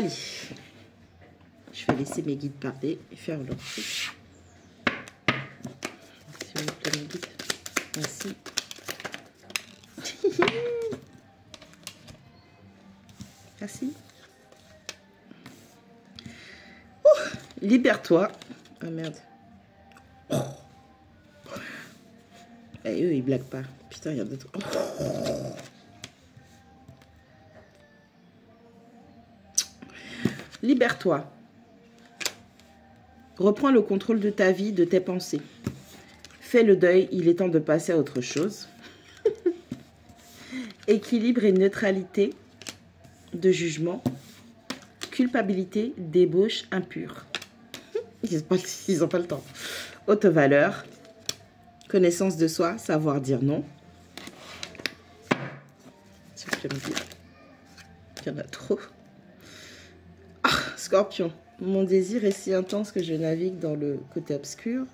Allez. Je vais laisser mes guides parler et faire leur truc. Si on met mes guides. Ainsi. Merci. Libère-toi. Ah merde. Oh. Et eux, ils blaguent pas. Putain, il y a d'autres. Oh. Libère-toi. Reprends le contrôle de ta vie, de tes pensées. Fais le deuil, il est temps de passer à autre chose. Équilibre et neutralité de jugement. Culpabilité, débauche, impure. Ils n'ont pas le temps. Haute valeur. Connaissance de soi, savoir dire non. Il y en a trop. Ah, Scorpion. Mon désir est si intense que je navigue dans le côté obscur.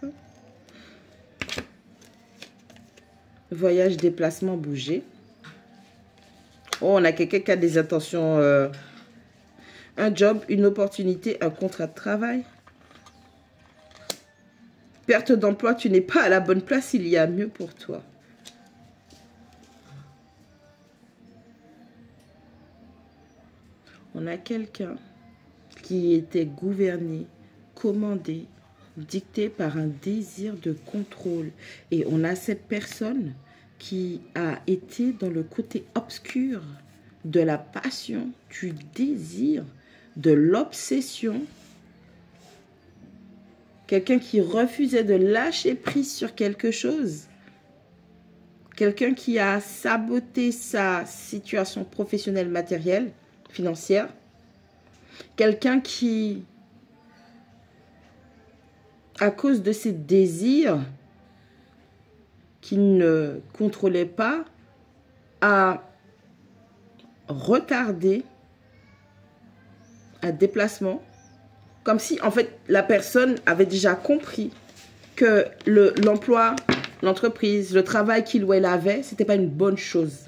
Voyage, déplacement, bouger. Oh, on a quelqu'un qui a des intentions. Un job, une opportunité, un contrat de travail. Perte d'emploi, tu n'es pas à la bonne place, il y a mieux pour toi. On a quelqu'un qui était gouverné, commandé, dicté par un désir de contrôle. Et on a cette personne qui a été dans le côté obscur de la passion, du désir, de l'obsession. Quelqu'un qui refusait de lâcher prise sur quelque chose. Quelqu'un qui a saboté sa situation professionnelle, matérielle, financière. Quelqu'un qui, à cause de ses désirs qu'il ne contrôlait pas, a retardé un déplacement. Comme si, en fait, la personne avait déjà compris que l'emploi, l'entreprise, le travail qu'il ou elle avait, ce n'était pas une bonne chose.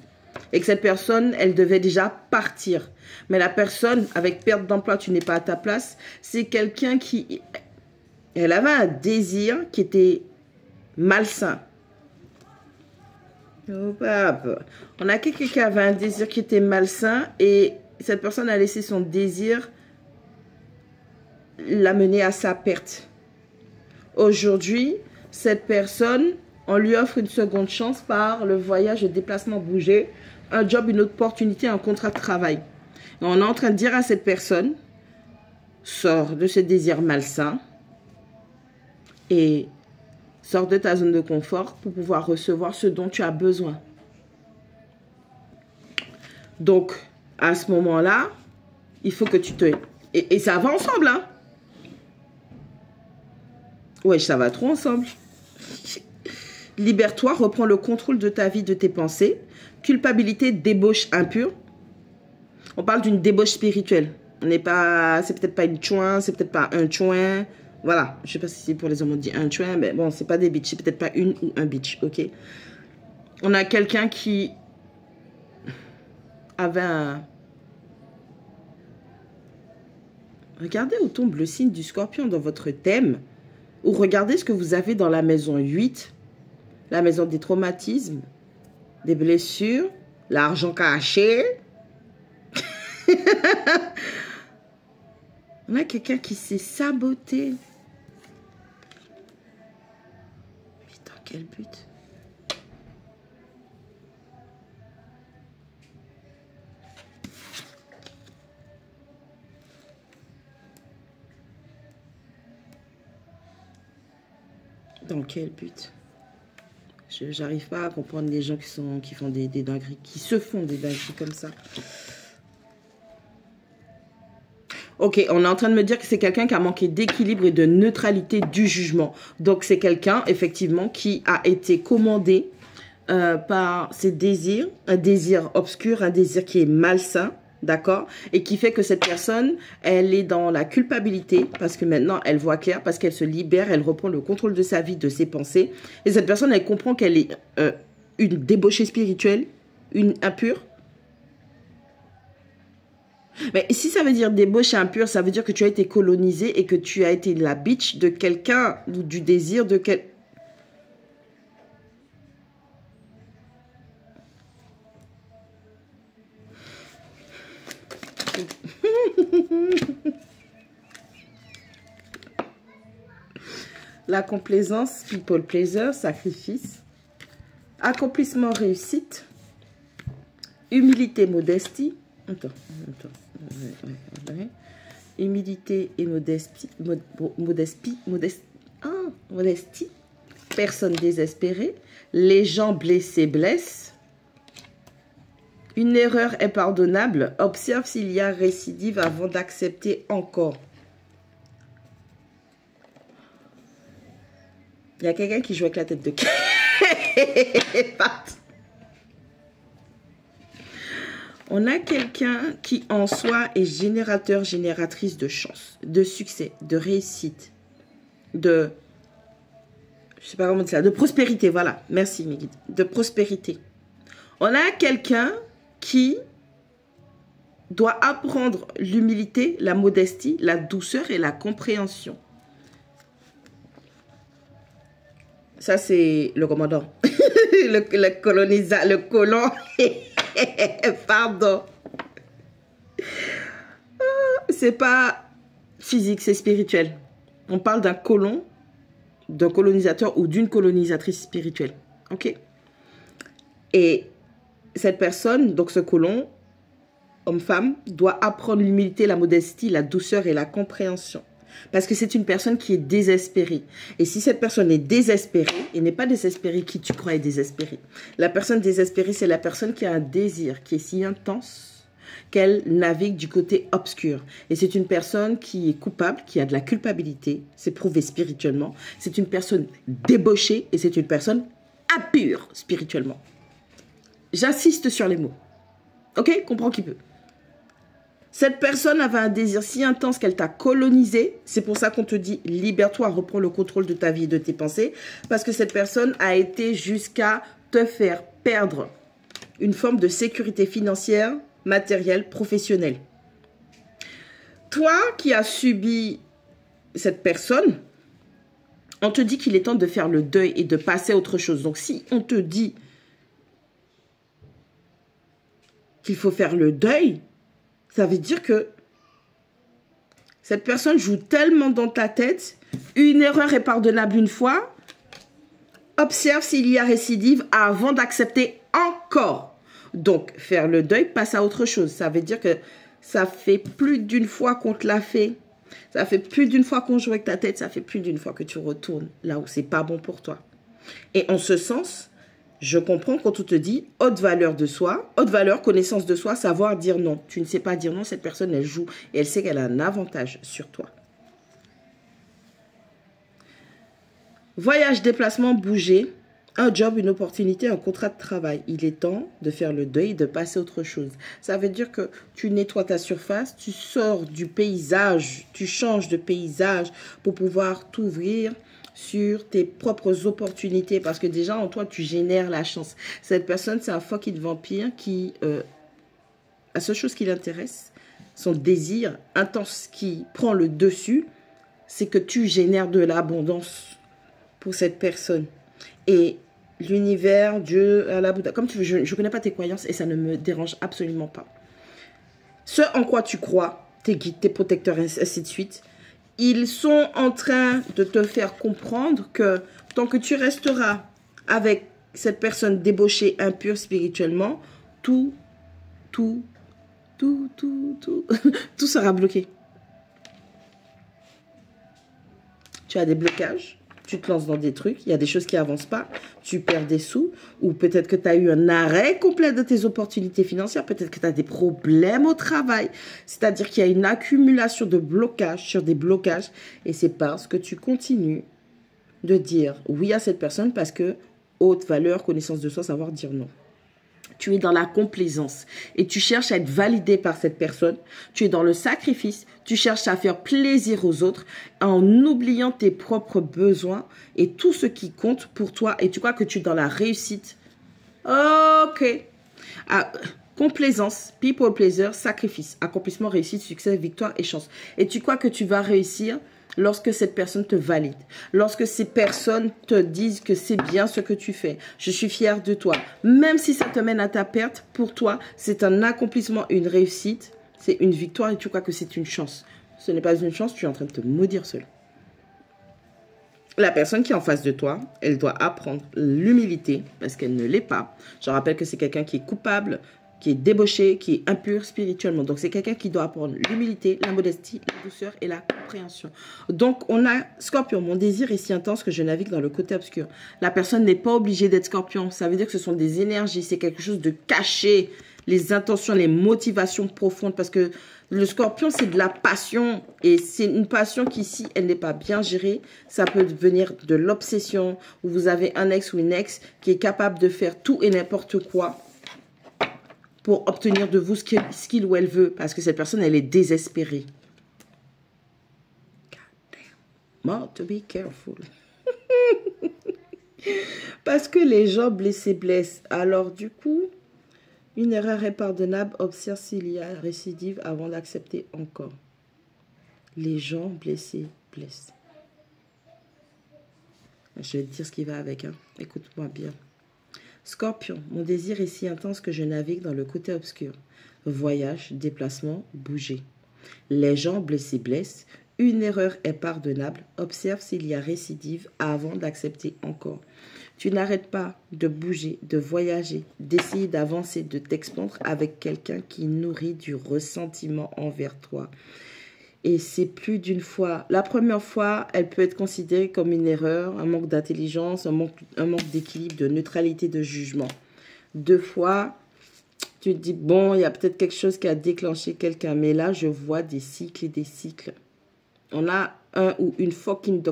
Et que cette personne, elle devait déjà partir. Mais la personne, avec perte d'emploi, tu n'es pas à ta place, c'est quelqu'un qui... Elle avait un désir qui était malsain. Oh, pape. On a quelqu'un qui avait un désir qui était malsain et cette personne a laissé son désir l'amener à sa perte. Aujourd'hui, cette personne, on lui offre une seconde chance par le voyage, le déplacement bougé, un job, une opportunité, un contrat de travail. Et on est en train de dire à cette personne, sors de ce désir malsain et sors de ta zone de confort pour pouvoir recevoir ce dont tu as besoin. Donc, à ce moment-là, il faut que tu te... Et ça va ensemble, hein? Ouais, ça va trop ensemble. Libère-toi, reprends le contrôle de ta vie, de tes pensées. Culpabilité, débauche impure. On parle d'une débauche spirituelle. On n'est pas... C'est peut-être pas une chouin, c'est peut-être pas un chouin. Voilà. Je sais pas si pour les hommes on dit un chouin, mais bon, c'est pas des bitches. C'est peut-être pas une ou un bitch, ok? On a quelqu'un qui avait un... Regardez où tombe le signe du Scorpion dans votre thème. Ou regardez ce que vous avez dans la maison 8. La maison des traumatismes, des blessures, l'argent caché. On a quelqu'un qui s'est saboté. Putain, quel but? Dans quel but? J'arrive pas à comprendre les gens qui font des dingueries, qui se font des dingueries comme ça. Ok, on est en train de me dire que c'est quelqu'un qui a manqué d'équilibre et de neutralité du jugement. Donc c'est quelqu'un, effectivement, qui a été commandé par ses désirs, un désir obscur, un désir qui est malsain. D'accord? Et qui fait que cette personne, elle est dans la culpabilité parce que maintenant, elle voit clair, parce qu'elle se libère, elle reprend le contrôle de sa vie, de ses pensées. Et cette personne, elle comprend qu'elle est une débauchée spirituelle, une impure. Mais si ça veut dire débauche impure, ça veut dire que tu as été colonisé et que tu as été la bitch de quelqu'un ou du désir de quelqu'un. La complaisance, people pleaser, sacrifice, accomplissement, réussite, humilité, modestie. Humilité et modestie, modestie, personne désespérée, les gens blessés blessent, une erreur est pardonnable, observe s'il y a récidive avant d'accepter encore. Il y a quelqu'un qui joue avec la tête de On a quelqu'un qui en soi est générateur, génératrice de chance, de succès, de réussite, de, je sais pas comment dire ça, de prospérité, voilà. Merci mes guides, de prospérité. On a quelqu'un qui doit apprendre l'humilité, la modestie, la douceur et la compréhension. Ça, c'est le commandant. le colon. Pardon. C'est pas physique, c'est spirituel. On parle d'un colon, d'un colonisateur ou d'une colonisatrice spirituelle. Ok? Et cette personne, donc ce colon, homme-femme, doit apprendre l'humilité, la modestie, la douceur et la compréhension. Parce que c'est une personne qui est désespérée. Et si cette personne est désespérée, et n'est pas désespérée qui tu crois est désespérée. La personne désespérée, c'est la personne qui a un désir qui est si intense qu'elle navigue du côté obscur. Et c'est une personne qui est coupable, qui a de la culpabilité, c'est prouvé spirituellement. C'est une personne débauchée et c'est une personne impure spirituellement. J'insiste sur les mots. Ok? Comprends qui peut. Cette personne avait un désir si intense qu'elle t'a colonisé. C'est pour ça qu'on te dit libère-toi, reprends le contrôle de ta vie et de tes pensées. Parce que cette personne a été jusqu'à te faire perdre une forme de sécurité financière, matérielle, professionnelle. Toi qui as subi cette personne, on te dit qu'il est temps de faire le deuil et de passer à autre chose. Donc si on te dit qu'il faut faire le deuil, ça veut dire que cette personne joue tellement dans ta tête, une erreur est pardonnable une fois, observe s'il y a récidive avant d'accepter encore. Donc, faire le deuil, passe à autre chose. Ça veut dire que ça fait plus d'une fois qu'on te l'a fait, ça fait plus d'une fois qu'on joue avec ta tête, ça fait plus d'une fois que tu retournes là où c'est pas bon pour toi. Et en ce sens, je comprends quand on te dit haute valeur de soi, haute valeur, connaissance de soi, savoir dire non. Tu ne sais pas dire non, cette personne, elle joue et elle sait qu'elle a un avantage sur toi. Voyage, déplacement, bouger, un job, une opportunité, un contrat de travail. Il est temps de faire le deuil, de passer à autre chose. Ça veut dire que tu nettoies ta surface, tu sors du paysage, tu changes de paysage pour pouvoir t'ouvrir sur tes propres opportunités, parce que déjà en toi tu génères la chance. Cette personne, c'est un fucking vampire qui la seule chose qui l'intéresse, son désir intense qui prend le dessus, c'est que tu génères de l'abondance pour cette personne. Et l'univers, Dieu, Allah, Bouddha, comme tu veux, je ne connais pas tes croyances et ça ne me dérange absolument pas. Ce en quoi tu crois, tes guides, tes protecteurs, ainsi de suite, ils sont en train de te faire comprendre que tant que tu resteras avec cette personne débauchée, impure spirituellement, tout sera bloqué. Tu as des blocages, tu te lances dans des trucs, il y a des choses qui n'avancent pas, tu perds des sous, ou peut-être que tu as eu un arrêt complet de tes opportunités financières, peut-être que tu as des problèmes au travail, c'est-à-dire qu'il y a une accumulation de blocages sur des blocages, et c'est parce que tu continues de dire oui à cette personne parce que haute valeur, connaissance de soi, savoir dire non. Tu es dans la complaisance et tu cherches à être validé par cette personne. Tu es dans le sacrifice. Tu cherches à faire plaisir aux autres en oubliant tes propres besoins et tout ce qui compte pour toi. Et tu crois que tu es dans la réussite. Ok. Ah, Complaisance, people pleaser, sacrifice, accomplissement, réussite, succès, victoire et chance. Et tu crois que tu vas réussir lorsque cette personne te valide, lorsque ces personnes te disent que c'est bien ce que tu fais. Je suis fière de toi. Même si ça te mène à ta perte, pour toi, c'est un accomplissement, une réussite, c'est une victoire et tu crois que c'est une chance. Ce n'est pas une chance, tu es en train de te maudire seul. La personne qui est en face de toi, elle doit apprendre l'humilité parce qu'elle ne l'est pas. Je rappelle que c'est quelqu'un qui est coupable, qui est débauché, qui est impur spirituellement. Donc, c'est quelqu'un qui doit apprendre l'humilité, la modestie, la douceur et la compréhension. Donc, on a Scorpion. Mon désir est si intense que je navigue dans le côté obscur. La personne n'est pas obligée d'être Scorpion. Ça veut dire que ce sont des énergies. C'est quelque chose de caché. Les intentions, les motivations profondes. Parce que le Scorpion, c'est de la passion. Et c'est une passion qui, si elle n'est pas bien gérée, ça peut devenir de l'obsession. Où vous avez un ex ou une ex qui est capable de faire tout et n'importe quoi pour obtenir de vous ce qu'il ou elle veut. Parce que cette personne, elle est désespérée. God damn. More to be careful. Parce que les gens blessés blessent. Alors, du coup, une erreur est pardonnable. Observe s'il y a récidive avant d'accepter encore. Les gens blessés blessent. Je vais te dire ce qui va avec. Hein. Écoute-moi bien. Scorpion, mon désir est si intense que je navigue dans le côté obscur. Voyage, déplacement, bouger. Les gens blessés blessent. Une erreur est pardonnable. Observe s'il y a récidive avant d'accepter encore. Tu n'arrêtes pas de bouger, de voyager, d'essayer d'avancer, de t'expandre avec quelqu'un qui nourrit du ressentiment envers toi. Et c'est plus d'une fois. La première fois, elle peut être considérée comme une erreur, un manque d'intelligence, un manque d'équilibre, de neutralité, de jugement. 2 fois, tu te dis, bon, il y a peut-être quelque chose qui a déclenché quelqu'un. Mais là, je vois des cycles et des cycles. On a un ou une fucking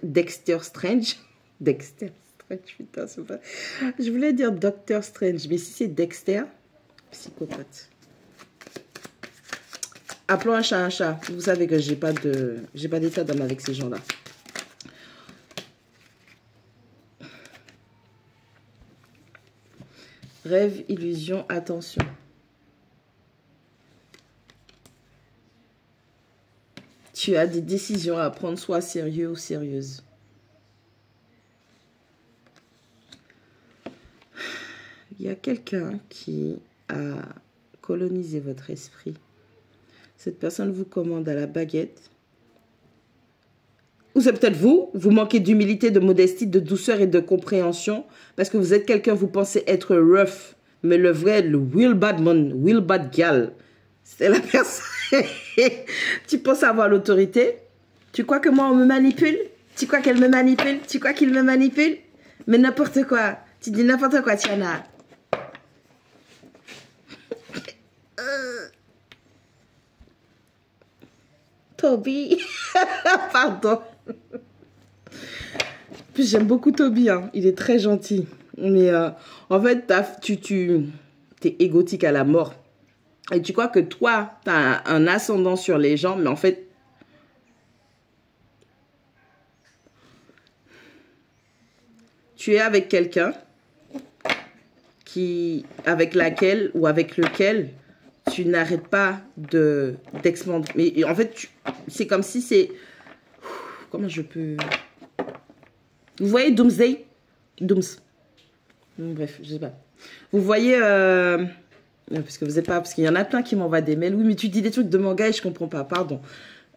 Dexter Strange. Dexter Strange, putain, c'est pas... Je voulais dire Doctor Strange, mais si c'est Dexter, psychopathe. Appelons un chat un chat. Vous savez que j'ai pas d'état d'âme avec ces gens-là. Rêve, illusion, attention. Tu as des décisions à prendre, sois sérieux ou sérieuse. Il y a quelqu'un qui a colonisé votre esprit. Cette personne vous commande à la baguette. Ou c'est peut-être vous. Vous manquez d'humilité, de modestie, de douceur et de compréhension. Parce que vous êtes quelqu'un, vous pensez être rough. Mais le vrai, le real bad man, real bad gal, c'est la personne. Tu penses avoir l'autorité. Tu crois que moi, on me manipule? Tu crois qu'elle me manipule? Tu crois qu'il me manipule? Mais n'importe quoi. Tu dis n'importe quoi, Tiana. Toby. Pardon. Puis j'aime beaucoup Toby. Hein. Il est très gentil. Mais en fait, tu es égotique à la mort. Et tu crois que toi, tu as un ascendant sur les gens. Mais en fait, tu es avec quelqu'un avec laquelle ou avec lequel tu n'arrêtes pas d'expandre. Mais en fait, c'est comme si c'est... Comment je peux... Vous voyez Doomsday? Bref, je sais pas. Vous voyez... Parce que vous êtes pas... Parce qu'il y en a plein qui m'envoient des mails. Oui, mais tu dis des trucs de manga et je comprends pas. Pardon.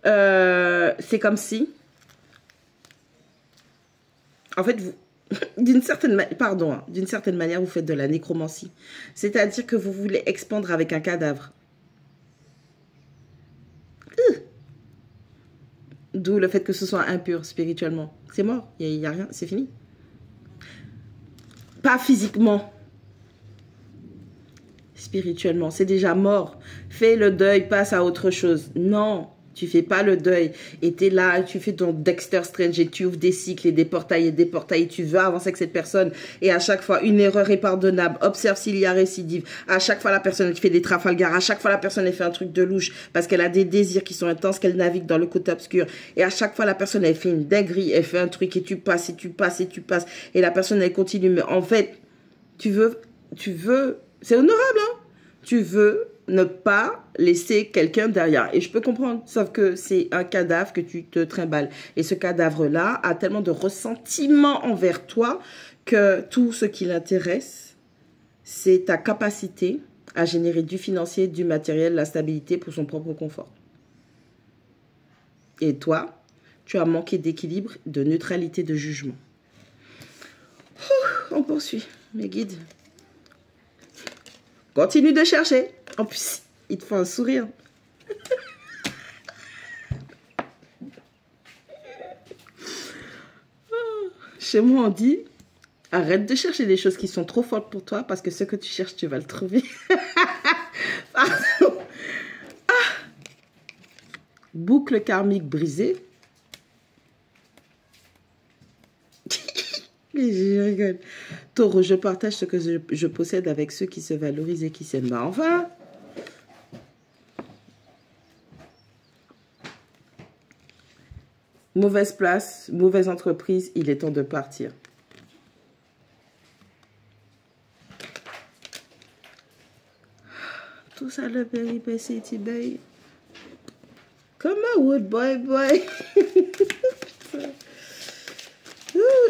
C'est comme si... En fait, vous... d'une certaine manière, vous faites de la nécromancie. C'est-à-dire que vous voulez expandre avec un cadavre. D'où le fait que ce soit impur spirituellement. C'est mort, il n'y a rien, c'est fini. Pas physiquement. Spirituellement, c'est déjà mort. Fais le deuil, passe à autre chose. Non. Tu fais pas le deuil et tu es là, tu fais ton Dexter Strange et tu ouvres des cycles et des portails et tu veux avancer avec cette personne et à chaque fois une erreur est pardonnable, observe s'il y a récidive, à chaque fois la personne elle fait des Trafalgar, à chaque fois la personne elle fait un truc de louche parce qu'elle a des désirs qui sont intenses, qu'elle navigue dans le côté obscur et à chaque fois la personne elle fait une dinguerie, elle fait un truc et tu passes et tu passes et tu passes et la personne elle continue mais en fait tu veux C'est honorable, hein. Tu veux ne pas laisser quelqu'un derrière. Et je peux comprendre, sauf que c'est un cadavre que tu te trimbales. Et ce cadavre-là a tellement de ressentiment envers toi que tout ce qui l'intéresse, c'est ta capacité à générer du financier, du matériel, la stabilité pour son propre confort. Et toi, tu as manqué d'équilibre, de neutralité, de jugement. On poursuit, mes guides. Continue de chercher. En plus, il te faut un sourire. Chez moi, on dit, arrête de chercher des choses qui sont trop fortes pour toi parce que ce que tu cherches, tu vas le trouver. Pardon. Boucle karmique brisée. Je rigole. Taureau, je partage ce que je possède avec ceux qui se valorisent et qui s'aiment. Bah, enfin. Mauvaise place, mauvaise entreprise, il est temps de partir. Tout ça, le péripétie, baby. Come on, wood boy.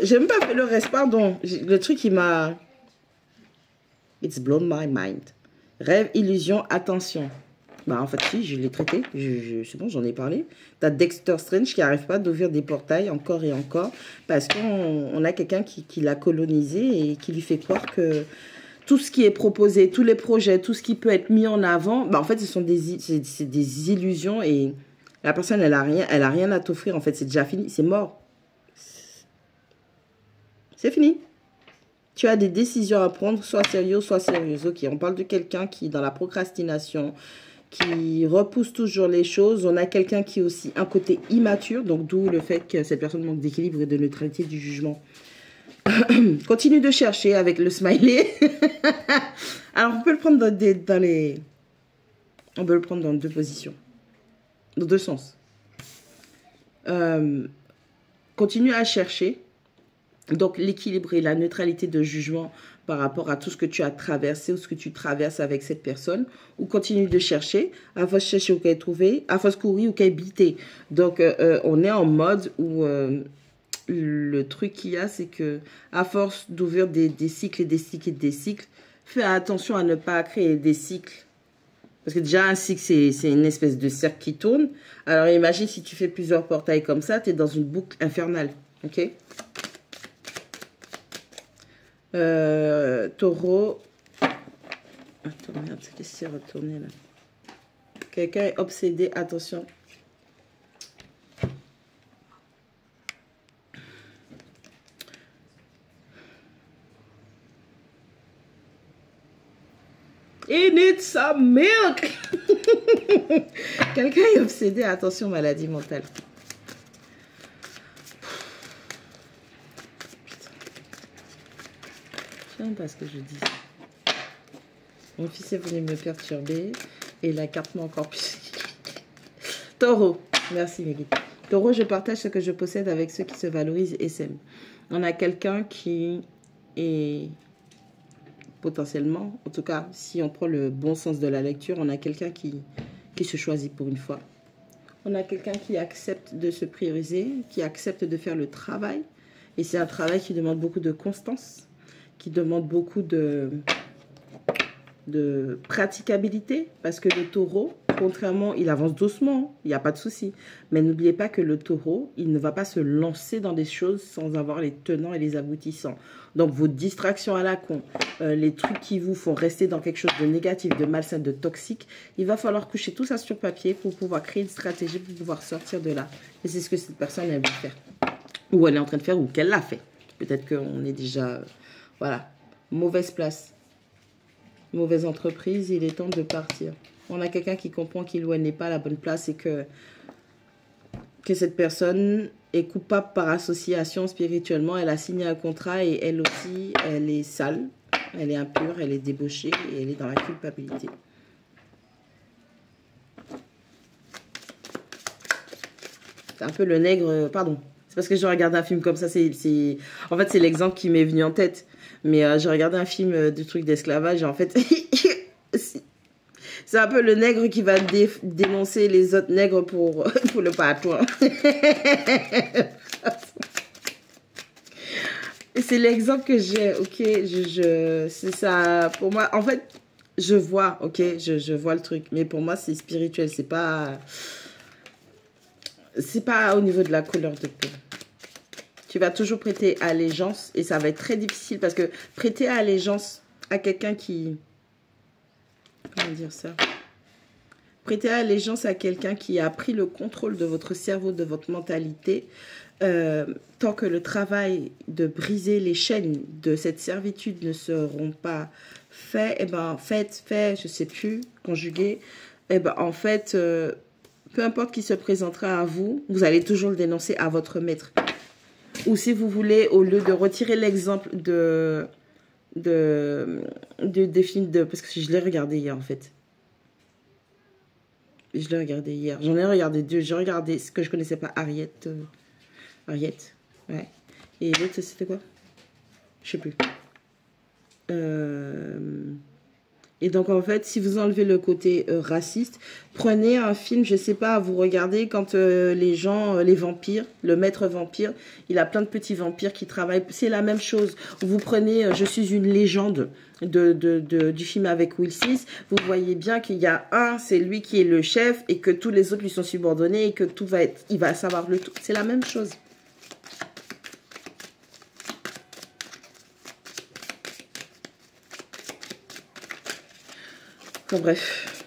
J'ai même pas fait le reste, pardon. Le truc qui m'a... It's blown my mind. Rêve, illusion, attention. Bah en fait, si, je l'ai traité. C'est bon, j'en ai parlé. T'as Dexter Strange qui n'arrive pas d'ouvrir des portails encore et encore parce qu'on a quelqu'un qui l'a colonisé et qui lui fait croire que tout ce qui est proposé, tous les projets, tout ce qui peut être mis en avant, bah en fait, c'est des illusions et la personne, elle a rien à t'offrir. En fait, c'est déjà fini, c'est mort. C'est fini. Tu as des décisions à prendre, soit sérieux, soit sérieuse. Ok, on parle de quelqu'un qui est dans la procrastination, qui repousse toujours les choses. On a quelqu'un qui est aussi un côté immature, donc d'où le fait que cette personne manque d'équilibre et de neutralité du jugement. Continue de chercher avec le smiley. Alors, on peut le prendre on peut le prendre dans deux positions, dans deux sens. Continue à chercher. Donc, l'équilibre et la neutralité de jugement par rapport à tout ce que tu as traversé ou ce que tu traverses avec cette personne. Ou continue de chercher. À force de chercher ou qu'elle trouver. À force de courir ou qu'elle biter. Donc, on est en mode où le truc qu'il y a, c'est que à force d'ouvrir des cycles et des cycles et des cycles, fais attention à ne pas créer des cycles. Parce que déjà, un cycle, c'est une espèce de cercle qui tourne. Alors, imagine si tu fais plusieurs portails comme ça, tu es dans une boucle infernale. Ok ? Taureau. Attends, merde, qu'est-ce qui s'est retourné là? Quelqu'un est obsédé, attention. He needs some milk. Quelqu'un est obsédé, attention, maladie mentale. Parce que je dis ça. Mon fils est venu me perturber et la carte m'a encore plus. Taureau, merci mes guides. Taureau, je partage ce que je possède avec ceux qui se valorisent et s'aiment. On a quelqu'un qui est potentiellement, en tout cas, si on prend le bon sens de la lecture, on a quelqu'un qui se choisit pour une fois. On a quelqu'un qui accepte de se prioriser, qui accepte de faire le travail. Et c'est un travail qui demande beaucoup de constance, qui demande beaucoup de praticabilité, parce que le taureau, contrairement, il avance doucement, il n'y a pas de souci. Mais n'oubliez pas que le taureau, il ne va pas se lancer dans des choses sans avoir les tenants et les aboutissants. Donc, vos distractions à la con, les trucs qui vous font rester dans quelque chose de négatif, de malsain, de toxique, il va falloir coucher tout ça sur papier pour pouvoir créer une stratégie, pour pouvoir sortir de là. Et c'est ce que cette personne, elle veut faire. Ou elle est en train de faire, ou qu'elle l'a fait. Peut-être qu'on est déjà... Voilà, mauvaise place, mauvaise entreprise, il est temps de partir. On a quelqu'un qui comprend qu'il ou elle n'est pas à la bonne place et que cette personne est coupable par association spirituellement. Elle a signé un contrat et elle aussi, elle est sale, elle est impure, elle est débauchée et elle est dans la culpabilité. C'est un peu le nègre, pardon, C'est parce que j'ai regardé un film comme ça. En fait, c'est l'exemple qui m'est venu en tête. Mais j'ai regardé un film de trucs d'esclavage. Et en fait, c'est un peu le nègre qui va dénoncer les autres nègres pour le patron. C'est l'exemple que j'ai, ok, c'est ça, pour moi, en fait, je vois, ok, je vois le truc, mais pour moi, c'est spirituel, c'est pas au niveau de la couleur de peau. Tu vas toujours prêter allégeance, et ça va être très difficile, parce que prêter allégeance à quelqu'un qui, comment dire ça? Prêter allégeance à quelqu'un qui a pris le contrôle de votre cerveau, de votre mentalité, tant que le travail de briser les chaînes de cette servitude ne seront pas faits, eh ben, fait, je sais plus, conjugué, eh ben, en fait, peu importe qui se présentera à vous, vous allez toujours le dénoncer à votre maître. Ou si vous voulez, au lieu de retirer l'exemple des films parce que je l'ai regardé hier, en fait. Je l'ai regardé hier. J'en ai regardé deux. J'ai regardé ce que je connaissais pas, Harriet. Harriet, ouais. Et l'autre, c'était quoi? Je sais plus. Et donc, en fait, si vous enlevez le côté raciste, prenez un film, je sais pas, vous regardez quand les gens, les vampires, le maître vampire, il a plein de petits vampires qui travaillent. C'est la même chose. Vous prenez Je suis une légende du film avec Will Smith. Vous voyez bien qu'il y a un, c'est lui qui est le chef et que tous les autres lui sont subordonnés et que tout va être, il va savoir le tout. C'est la même chose. Bon, bref,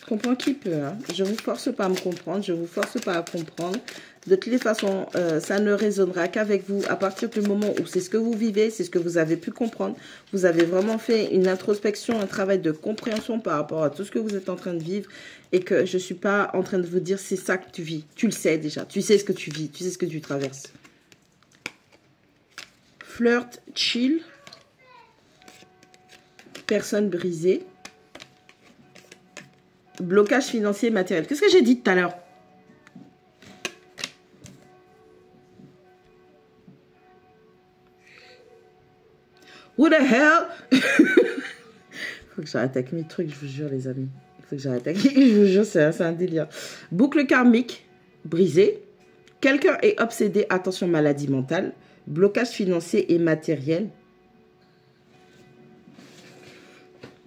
je comprends qui peut. Hein. Je ne vous force pas à me comprendre, je ne vous force pas à comprendre. De toutes les façons, ça ne résonnera qu'avec vous à partir du moment où c'est ce que vous vivez, c'est ce que vous avez pu comprendre. Vous avez vraiment fait une introspection, un travail de compréhension par rapport à tout ce que vous êtes en train de vivre et que je ne suis pas en train de vous dire c'est ça que tu vis. Tu le sais déjà, tu sais ce que tu vis, tu sais ce que tu traverses. Flirt, chill, personne brisée. Blocage financier et matériel. Qu'est-ce que j'ai dit tout à l'heure? Who the hell? Faut que j'arrête avec mes trucs, je vous jure, les amis. Faut que j'arrête avec... Je vous jure, c'est un délire. Boucle karmique brisée. Quelqu'un est obsédé, attention, maladie mentale. Blocage financier et matériel.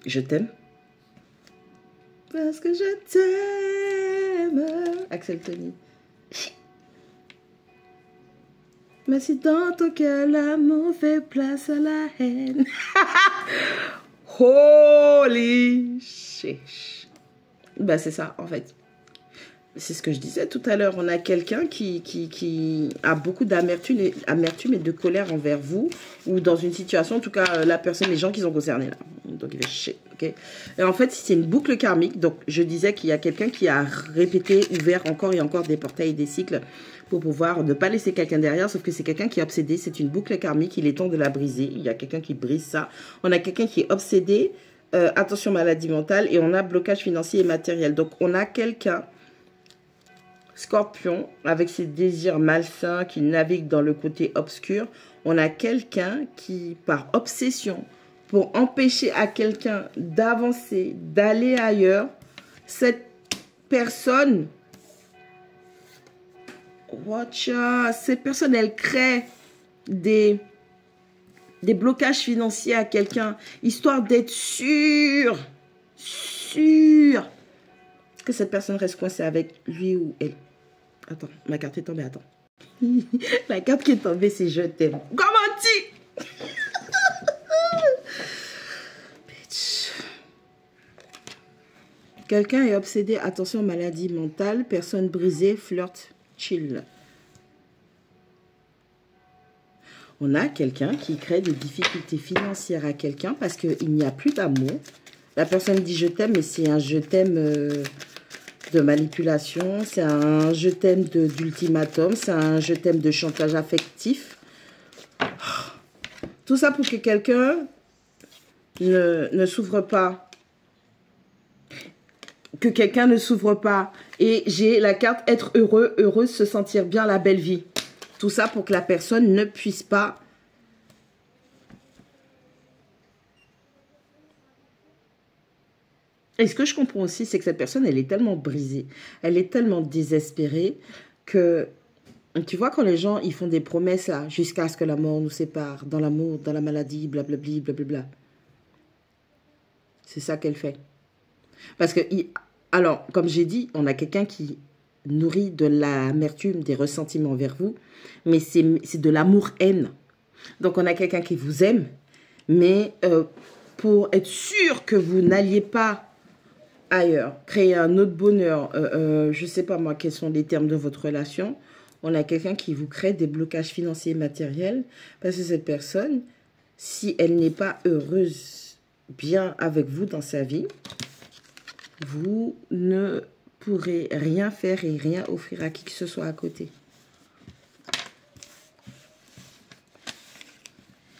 Je t'aime. Parce que je t'aime. Axel Tony. Mais si dans ton cœur l'amour fait place à la haine. Holy shit. Bah c'est ça en fait. C'est ce que je disais tout à l'heure. On a quelqu'un qui a beaucoup d'amertume et de colère envers vous. Ou dans une situation, en tout cas la personne, les gens qui sont concernés là. Donc il fait shit. Okay. Et en fait, c'est une boucle karmique. Donc, je disais qu'il y a quelqu'un qui a répété, ouvert encore et encore des portails et des cycles pour pouvoir ne pas laisser quelqu'un derrière. Sauf que c'est quelqu'un qui est obsédé. C'est une boucle karmique. Il est temps de la briser. Il y a quelqu'un qui brise ça. On a quelqu'un qui est obsédé. Attention, maladie mentale. Et on a blocage financier et matériel. Donc, on a quelqu'un, Scorpion, avec ses désirs malsains qui navigue dans le côté obscur. On a quelqu'un qui, par obsession, pour empêcher à quelqu'un d'avancer, d'aller ailleurs, cette personne, cette personne, elle crée des blocages financiers à quelqu'un, histoire d'être sûr que cette personne reste coincée avec lui ou elle. Attends, ma carte est tombée, attends. La carte qui est tombée, c'est je t'aime. Comment dit? Quelqu'un est obsédé, attention, maladie mentale, personne brisée, flirt, chill. On a quelqu'un qui crée des difficultés financières à quelqu'un parce qu'il n'y a plus d'amour. La personne dit je t'aime, mais c'est un je t'aime de manipulation, c'est un je t'aime d'ultimatum, c'est un je t'aime de chantage affectif. Tout ça pour que quelqu'un ne s'ouvre pas. Que quelqu'un ne s'ouvre pas. Et j'ai la carte être heureux, heureuse, se sentir bien, la belle vie. Tout ça pour que la personne ne puisse pas... Et ce que je comprends aussi, c'est que cette personne, elle est tellement brisée, elle est tellement désespérée que, tu vois, quand les gens, ils font des promesses, là, jusqu'à ce que la mort nous sépare, dans l'amour, dans la maladie, blablabli, blablabla. C'est ça qu'elle fait. Parce que, alors, comme j'ai dit, on a quelqu'un qui nourrit de l'amertume, des ressentiments vers vous, mais c'est de l'amour-haine. Donc, on a quelqu'un qui vous aime, mais pour être sûr que vous n'alliez pas ailleurs, créer un autre bonheur, je ne sais pas moi quels sont les termes de votre relation, on a quelqu'un qui vous crée des blocages financiers et matériels, parce que cette personne, si elle n'est pas heureuse, bien avec vous dans sa vie, vous ne pourrez rien faire et rien offrir à qui que ce soit à côté.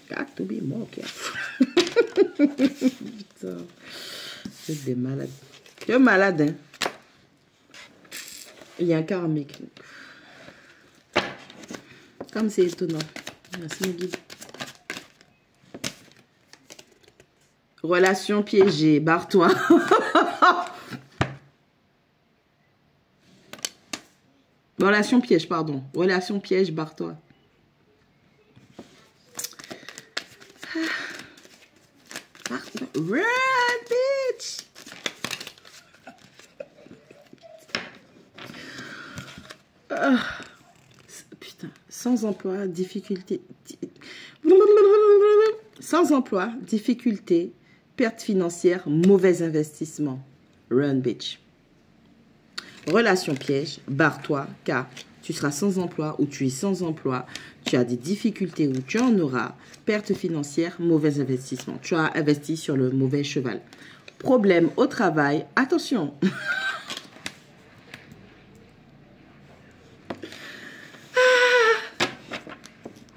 Got to be more careful. Putain, c'est des malades. Tu es malade, hein? Il y a un karmique. Comme c'est étonnant. Merci, mon guide. Relation piégée, barre-toi. Relation piège, pardon. Relation piège, barre-toi. Run, bitch! Putain, sans emploi, difficulté. Sans emploi, difficulté, perte financière, mauvais investissement. Run, bitch. Relation piège, barre-toi, car tu seras sans emploi ou tu es sans emploi, tu as des difficultés ou tu en auras, perte financière, mauvais investissement. Tu as investi sur le mauvais cheval. Problème au travail, attention.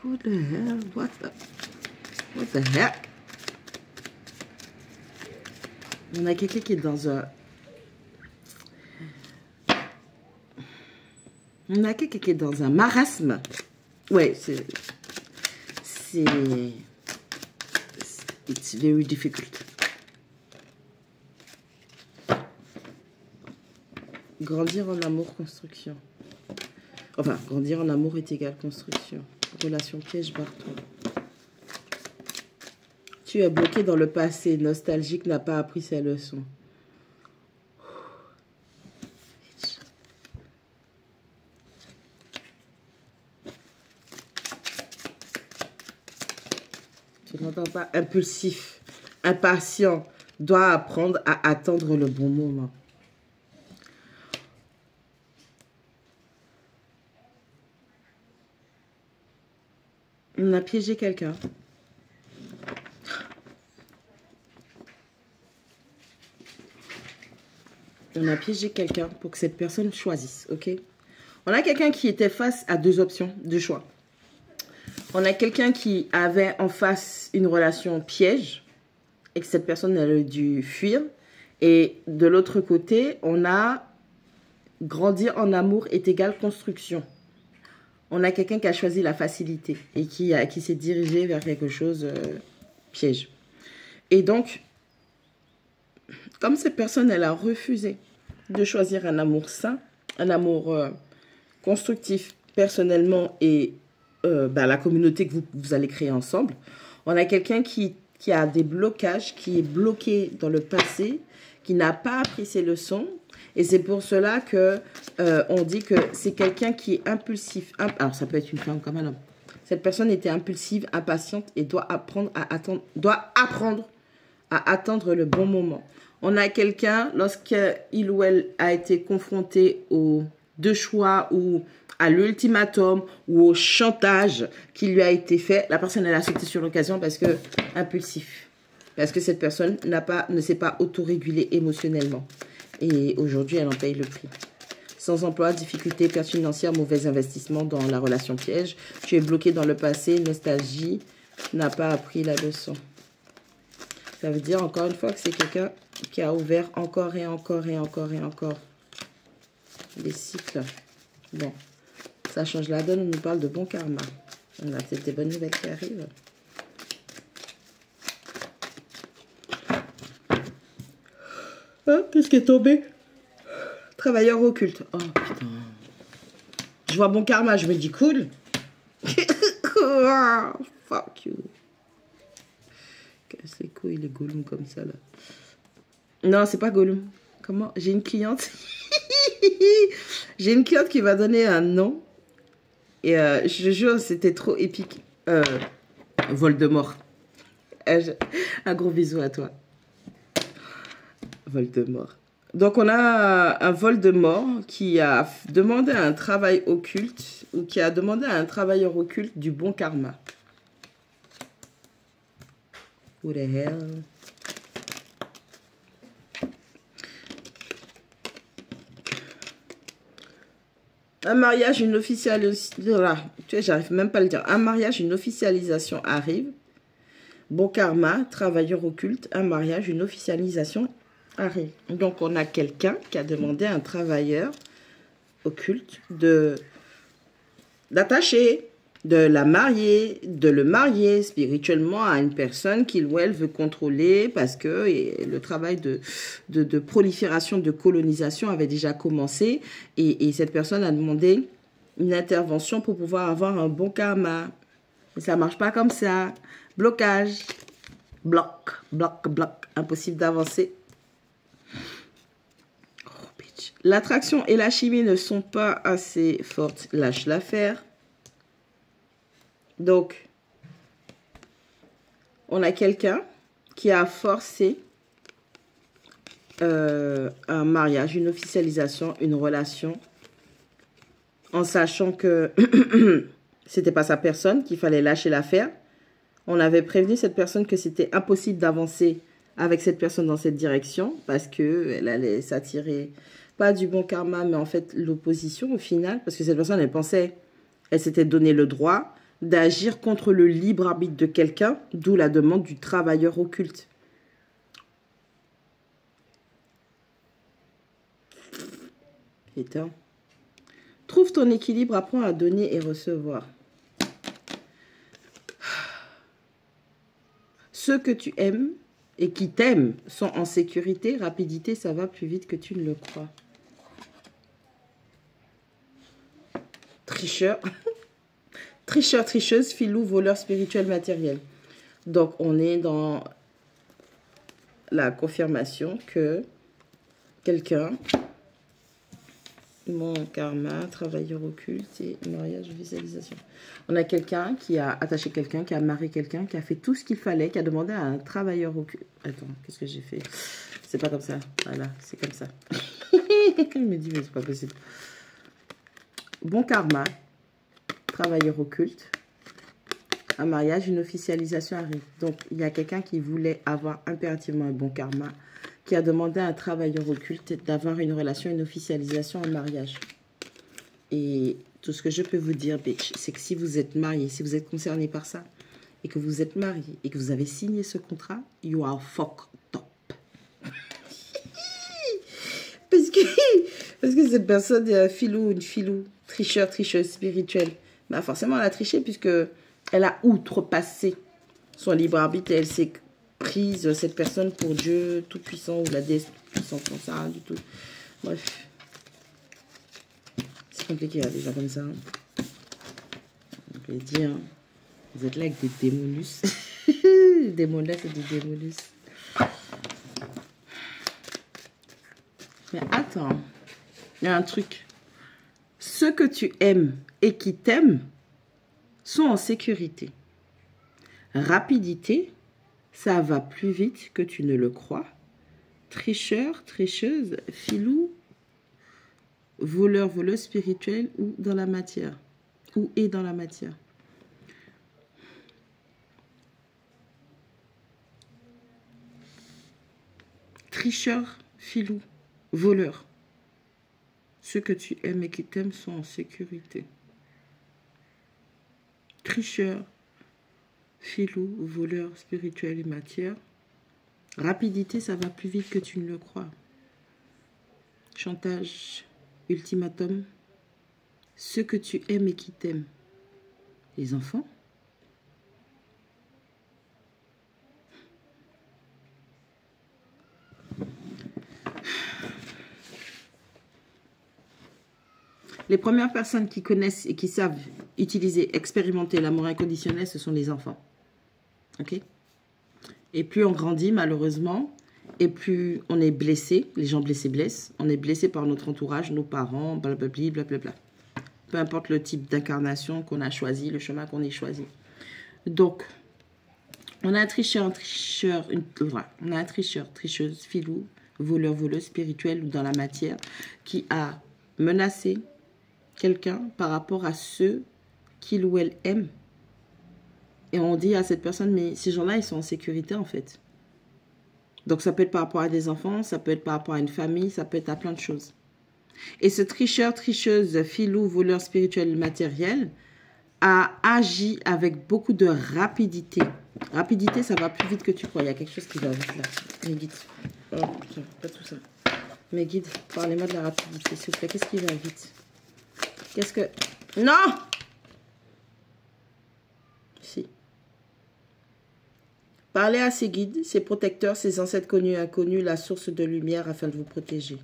What the hell? What the heck? On a quelqu'un qui est dans un... On a quelqu'un qui est dans un marasme. Ouais, c'est... It's very difficult. Grandir en amour, construction. Enfin, grandir en amour est égal construction. Relation piège, barre-toi. Tu es bloqué dans le passé. Nostalgique, n'a pas appris ses leçons. Tu n'entends pas? Impulsif, impatient, doit apprendre à attendre le bon moment. On a piégé quelqu'un. On a piégé quelqu'un pour que cette personne choisisse, ok? On a quelqu'un qui était face à deux options, deux choix. On a quelqu'un qui avait en face une relation piège et que cette personne elle a dû fuir. Et de l'autre côté, on a grandir en amour est égal construction. On a quelqu'un qui a choisi la facilité et qui s'est dirigé vers quelque chose piège. Et donc, comme cette personne, elle a refusé de choisir un amour sain, un amour constructif personnellement et la communauté que vous allez créer ensemble, on a quelqu'un qui a des blocages, qui est bloqué dans le passé, qui n'a pas appris ses leçons. Et c'est pour cela que on dit que c'est quelqu'un qui est impulsif. Alors, ça peut être une femme comme un homme. Cette personne était impulsive, impatiente et doit apprendre à attendre le bon moment. On a quelqu'un, lorsqu'il ou elle a été confronté aux deux choix ou à l'ultimatum ou au chantage qui lui a été fait, la personne elle a sauté sur l'occasion parce que impulsif. Parce que cette personne ne s'est pas autorégulée émotionnellement. Et aujourd'hui, elle en paye le prix. Sans emploi, difficulté, perte financière, mauvais investissement dans la relation piège. Tu es bloqué dans le passé, nostalgie, n'a pas appris la leçon. Ça veut dire encore une fois que c'est quelqu'un qui a ouvert encore et encore et encore et encore des cycles. Bon, Ça change la donne, on nous parle de bon karma. On a peut-être des bonnes nouvelles qui arrivent. Oh, qu'est-ce qui est tombé? Travailleur occulte. Oh putain. Je vois bon karma, je me dis cool. Fuck you. Casse les couilles, les Gollum comme ça là. Non, c'est pas Gollum. Comment? J'ai une cliente. J'ai une cliente qui va donner un nom. Et je te jure, c'était trop épique. Voldemort. Un gros bisou à toi. Voldemort. Donc, on a un Voldemort qui a demandé un travail occulte ou qui a demandé à un travailleur occulte du bon karma. Who the hell? Un mariage, une officialisation. Tu sais, j'arrive même pas à le dire. Un mariage, une officialisation arrive. Bon karma, travailleur occulte. Un mariage, une officialisation arrive. Donc, on a quelqu'un qui a demandé à un travailleur occulte d'attacher, de la marier, de le marier spirituellement à une personne qu'il ou elle veut contrôler parce que le travail de prolifération, de colonisation avait déjà commencé et cette personne a demandé une intervention pour pouvoir avoir un bon karma. Mais ça ne marche pas comme ça. Blocage. Bloc, bloc, bloc. Impossible d'avancer. Oh, bitch. L'attraction et la chimie ne sont pas assez fortes. Lâche l'affaire. Donc, on a quelqu'un qui a forcé un mariage, une officialisation, une relation, en sachant que c'était pas sa personne, qu'il fallait lâcher l'affaire. On avait prévenu cette personne que c'était impossible d'avancer avec cette personne dans cette direction parce qu'elle allait s'attirer pas du bon karma, mais en fait l'opposition au final, parce que cette personne, elle pensait, elle s'était donné le droit d'agir contre le libre arbitre de quelqu'un, d'où la demande du travailleur occulte. Putain. Trouve ton équilibre, apprends à donner et recevoir. Ceux que tu aimes et qui t'aiment sont en sécurité. Rapidité, ça va plus vite que tu ne le crois. Tricheur. Tricheur, tricheuse, filou, voleur spirituel, matériel. Donc, on est dans la confirmation que quelqu'un, mon karma, travailleur occulte et mariage, visualisation. On a quelqu'un qui a attaché quelqu'un, qui a marié quelqu'un, qui a fait tout ce qu'il fallait, qui a demandé à un travailleur occulte. Attends, qu'est-ce que j'ai fait? C'est pas comme ça. Voilà, c'est comme ça. Il me dit, mais c'est pas possible. Bon karma. Travailleur occulte, un mariage, une officialisation arrive. Donc, il y a quelqu'un qui voulait avoir impérativement un bon karma, qui a demandé à un travailleur occulte d'avoir une relation, une officialisation, un mariage. Et tout ce que je peux vous dire, bitch, c'est que si vous êtes marié, si vous êtes concerné par ça, et que vous êtes marié, et que vous avez signé ce contrat, you are fucked up. parce que cette personne est un filou, une filou, tricheur, tricheuse spirituelle. Bah forcément, elle a triché puisque elle a outrepassé son libre arbitre et elle s'est prise cette personne pour Dieu tout-puissant ou la déesse tout-puissante, non, ça, rien du tout. Bref. C'est compliqué, hein, déjà comme ça. Je vais dire, vous êtes là avec des démonus. Des démonus, c'est des démonus. Mais attends, il y a un truc. Ceux que tu aimes et qui t'aiment sont en sécurité. Rapidité, ça va plus vite que tu ne le crois. Tricheur, tricheuse, filou, voleur, voleuse spirituelle ou dans la matière. Ou est dans la matière. Tricheur, filou, voleur. Ceux que tu aimes et qui t'aiment sont en sécurité. Tricheur, filou, voleur, spirituel et matière. Rapidité, ça va plus vite que tu ne le crois. Chantage, ultimatum, ceux que tu aimes et qui t'aiment. Les enfants. Les premières personnes qui connaissent et qui savent utiliser, expérimenter l'amour inconditionnel, ce sont les enfants. Ok? Et plus on grandit, malheureusement, et plus on est blessé, les gens blessés blessent, on est blessé par notre entourage, nos parents, blablabla, blablabla. Peu importe le type d'incarnation qu'on a choisi, le chemin qu'on ait choisi. Donc, on a un tricheur, on a un tricheur, tricheuse, filou, voleur, voleuse, spirituel ou dans la matière, qui a menacé quelqu'un par rapport à ceux qu'il ou elle aime. Et on dit à cette personne, mais ces gens-là, ils sont en sécurité en fait. Donc ça peut être par rapport à des enfants, ça peut être par rapport à une famille, ça peut être à plein de choses. Et ce tricheur, tricheuse, filou, voleur spirituel, matériel, a agi avec beaucoup de rapidité. Rapidité, ça va plus vite que tu crois. Il y a quelque chose qui va vite là. Mes guides. Oh putain, pas tout ça. Mes guides, parlez-moi de la rapidité, s'il vous plaît. Qu'est-ce qui va vite? Qu'est-ce que... Non! Si. Parlez à ses guides, ses protecteurs, ses ancêtres connus et inconnus, la source de lumière afin de vous protéger.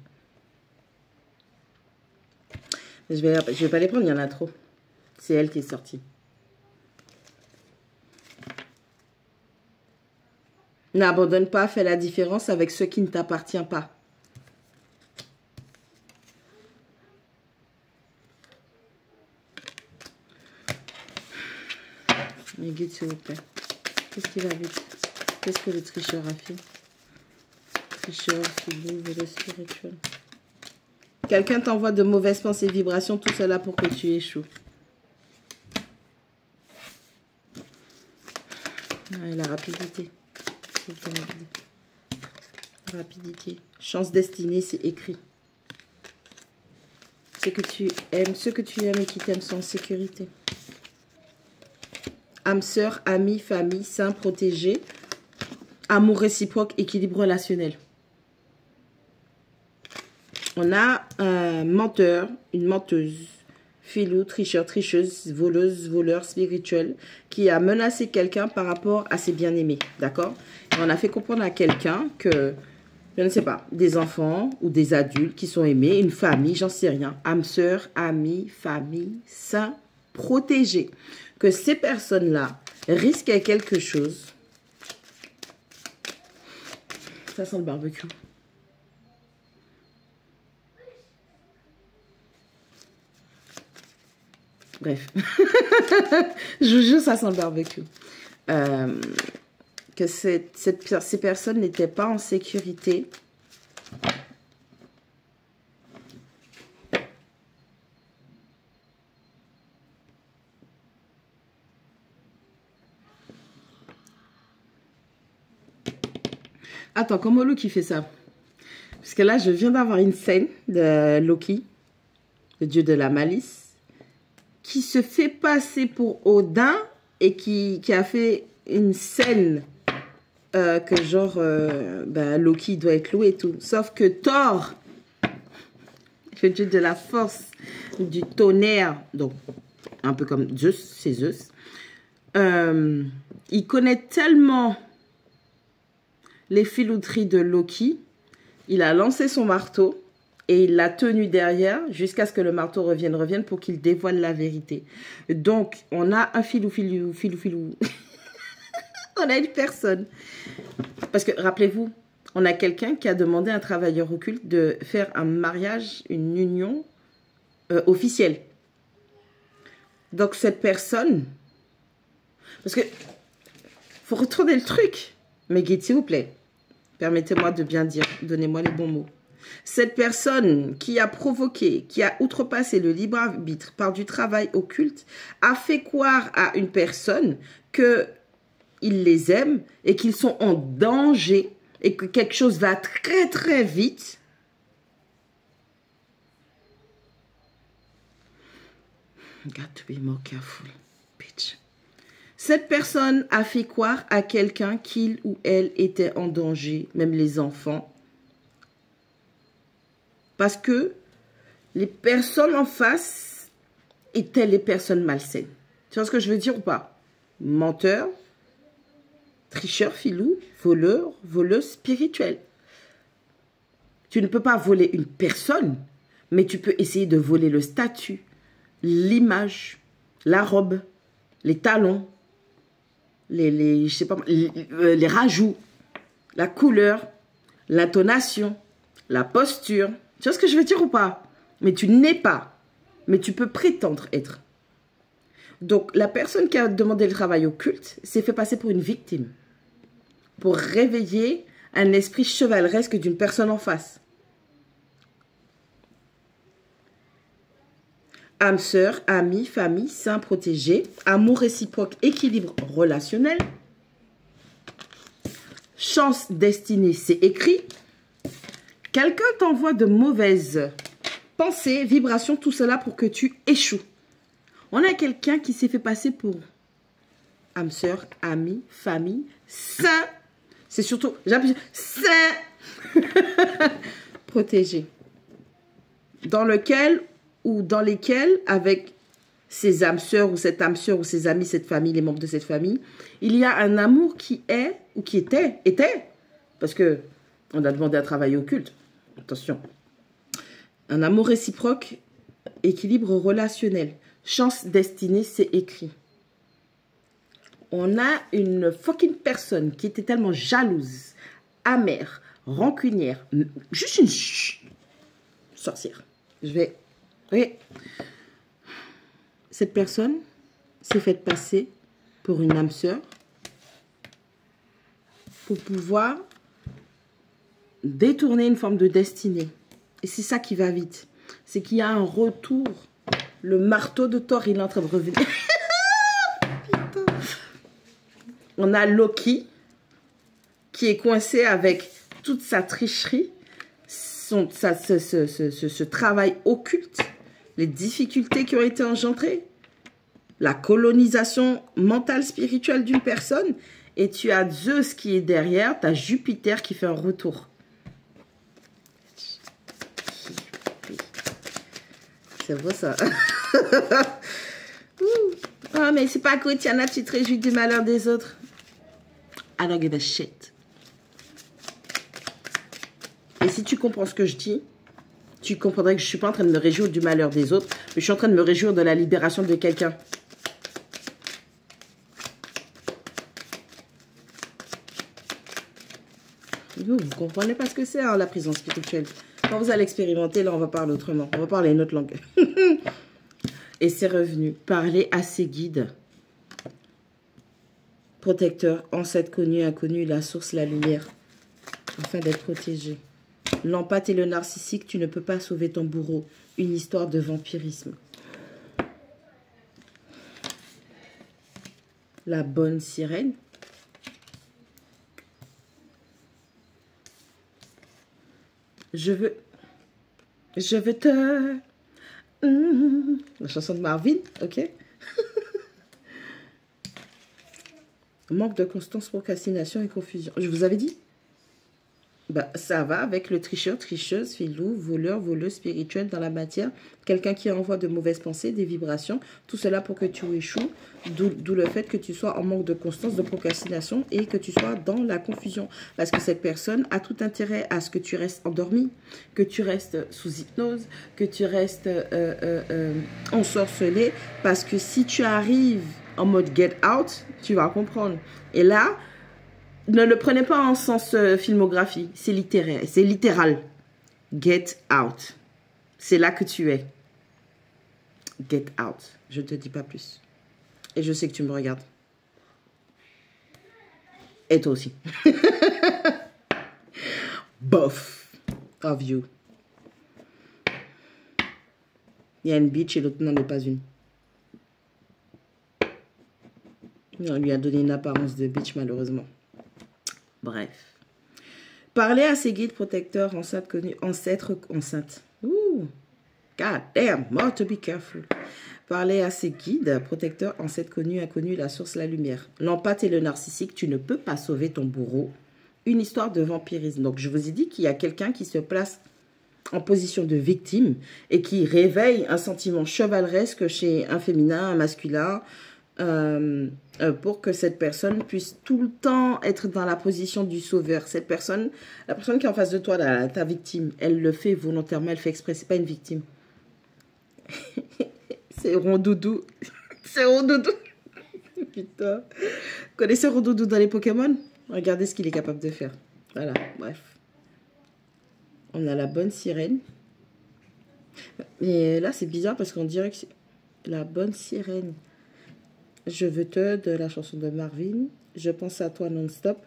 Je vais pas les prendre, il y en a trop. C'est elle qui est sortie. N'abandonne pas, fais la différence avec ce qui ne t'appartient pas. Mes guides, s'il vous plaît. Qu'est-ce qui va vite? Qu'est-ce que le tricheur a fait? Tricheur, filou, le spirituel. Quelqu'un t'envoie de mauvaises pensées, vibrations, tout cela pour que tu échoues. Ouais, la rapidité. Rapidité. Chance destinée, c'est écrit. C'est que tu aimes, ceux que tu aimes et qui t'aiment sont en sécurité. Âme sœur, amis, famille, saint, protégé, amour réciproque, équilibre relationnel. On a un menteur, une menteuse, filou, tricheur, tricheuse, voleuse, voleur spirituel, qui a menacé quelqu'un par rapport à ses bien-aimés, d'accord? On a fait comprendre à quelqu'un que, je ne sais pas, des enfants ou des adultes qui sont aimés, une famille, j'en sais rien, âme sœur, amis, famille, saint, protégé. Que ces personnes-là risquaient quelque chose. Ça sent le barbecue. Bref. Je vous jure, ça sent le barbecue. Que ces personnes n'étaient pas en sécurité. Attends, comment Loki fait ça? Parce que là, je viens d'avoir une scène de Loki, le dieu de la malice, qui se fait passer pour Odin et qui a fait une scène que genre, Loki doit être loué et tout. Sauf que Thor, le dieu de la force, du tonnerre, donc un peu comme Zeus, c'est Zeus, il connaît tellement les filouteries de Loki, il a lancé son marteau et il l'a tenu derrière jusqu'à ce que le marteau revienne pour qu'il dévoile la vérité. Donc, on a un filou. On a une personne. Parce que, rappelez-vous, on a quelqu'un qui a demandé à un travailleur occulte de faire un mariage, une union officielle. Donc, cette personne... Parce que, faut retourner le truc. Mais guide, s'il vous plaît. Permettez-moi de bien dire, donnez-moi les bons mots. Cette personne qui a provoqué, qui a outrepassé le libre arbitre par du travail occulte, a fait croire à une personne qu'il les aime et qu'ils sont en danger et que quelque chose va très très vite. Got to be more careful, bitch. Cette personne a fait croire à quelqu'un qu'il ou elle était en danger, même les enfants. Parce que les personnes en face et telles les personnes malsaines. Tu vois ce que je veux dire ou pas? Menteur, tricheur, filou, voleur, voleuse spirituelle. Tu ne peux pas voler une personne, mais tu peux essayer de voler le statut, l'image, la robe, les talons, je sais pas, les rajouts, la couleur, l'intonation, la posture. Tu vois ce que je veux dire ou pas? Mais tu n'es pas, mais tu peux prétendre être. Donc, la personne qui a demandé le travail occulte s'est fait passer pour une victime, pour réveiller un esprit chevaleresque d'une personne en face. Âme sœur, ami, famille, saint, protégé, amour réciproque, équilibre relationnel, chance, destinée, c'est écrit. Quelqu'un t'envoie de mauvaises pensées, vibrations, tout cela pour que tu échoues. On a quelqu'un qui s'est fait passer pour âme sœur, ami, famille, saint. C'est surtout, j'appuie saint, protégé. Dans lequel ou dans lesquels, avec ses âmes sœurs ou cette âme sœur ou ses amis, cette famille, les membres de cette famille, il y a un amour qui est, ou qui était, parce que on a demandé à travailler occulte. Attention. Un amour réciproque, équilibre relationnel. Chance, destinée, c'est écrit. On a une fucking personne qui était tellement jalouse, amère, rancunière, juste une sorcière. Je vais... Oui. Cette personne s'est faite passer pour une âme sœur pour pouvoir détourner une forme de destinée. Et c'est ça qui va vite. C'est qu'il y a un retour. Le marteau de Thor, il est en train de revenir. Putain. On a Loki qui est coincé avec toute sa tricherie, ce travail occulte, les difficultés qui ont été engendrées, la colonisation mentale, spirituelle d'une personne. Et tu as Zeus qui est derrière, tu as Jupiter qui fait un retour. C'est beau ça. Oh, mais c'est pas cool, Tiana, tu te réjouis du malheur des autres. I don't give a shit. Et si tu comprends ce que je dis, tu comprendrais que je ne suis pas en train de me réjouir du malheur des autres, mais je suis en train de me réjouir de la libération de quelqu'un. Vous ne comprenez pas ce que c'est, hein, la prison spirituelle. Quand vous allez expérimenter, là, on va parler autrement. On va parler une autre langue. Et c'est revenu. Parler à ses guides. Protecteur, ancêtre connu, inconnu, la source, la lumière. Afin d'être protégé. L'empathie et le narcissique, tu ne peux pas sauver ton bourreau. Une histoire de vampirisme. La bonne sirène. Je veux te... La chanson de Marvin, ok. Manque de constance, procrastination et confusion. Je vous avais dit. Bah, ça va avec le tricheur, tricheuse, filou, voleur, voleuse spirituelle dans la matière. Quelqu'un qui envoie de mauvaises pensées, des vibrations. Tout cela pour que tu échoues. D'où le fait que tu sois en manque de constance, de procrastination et que tu sois dans la confusion. Parce que cette personne a tout intérêt à ce que tu restes endormi, que tu restes sous hypnose, que tu restes ensorcelé. Parce que si tu arrives en mode get out, tu vas comprendre. Et là... Ne le prenez pas en sens filmographie, c'est littéraire, c'est littéral. Get out. C'est là que tu es. Get out. Je ne te dis pas plus. Et je sais que tu me regardes. Et toi aussi. Bof. Of you. Il y a une bitch et l'autre n'en est pas une. On lui a donné une apparence de bitch malheureusement. Bref. Parler à ses guides protecteurs, enceintes connus, ancêtres, enceintes. Ouh. God damn, more to be careful. Parler à ses guides protecteurs, ancêtres connus, inconnus, la source, la lumière. L'empathe et le narcissique, tu ne peux pas sauver ton bourreau. Une histoire de vampirisme. Donc, je vous ai dit qu'il y a quelqu'un qui se place en position de victime et qui réveille un sentiment chevaleresque chez un féminin, un masculin, pour que cette personne puisse tout le temps être dans la position du sauveur. Cette personne, la personne qui est en face de toi, ta victime, elle le fait volontairement, elle fait exprès, c'est pas une victime. C'est Rondoudou. C'est Rondoudou. Putain. Vous connaissez Rondoudou dans les Pokémon? Regardez ce qu'il est capable de faire. Voilà, bref. On a la bonne sirène. Mais là, c'est bizarre parce qu'on dirait que c'est la bonne sirène. Je veux te de la chanson de Marvin. Je pense à toi non-stop.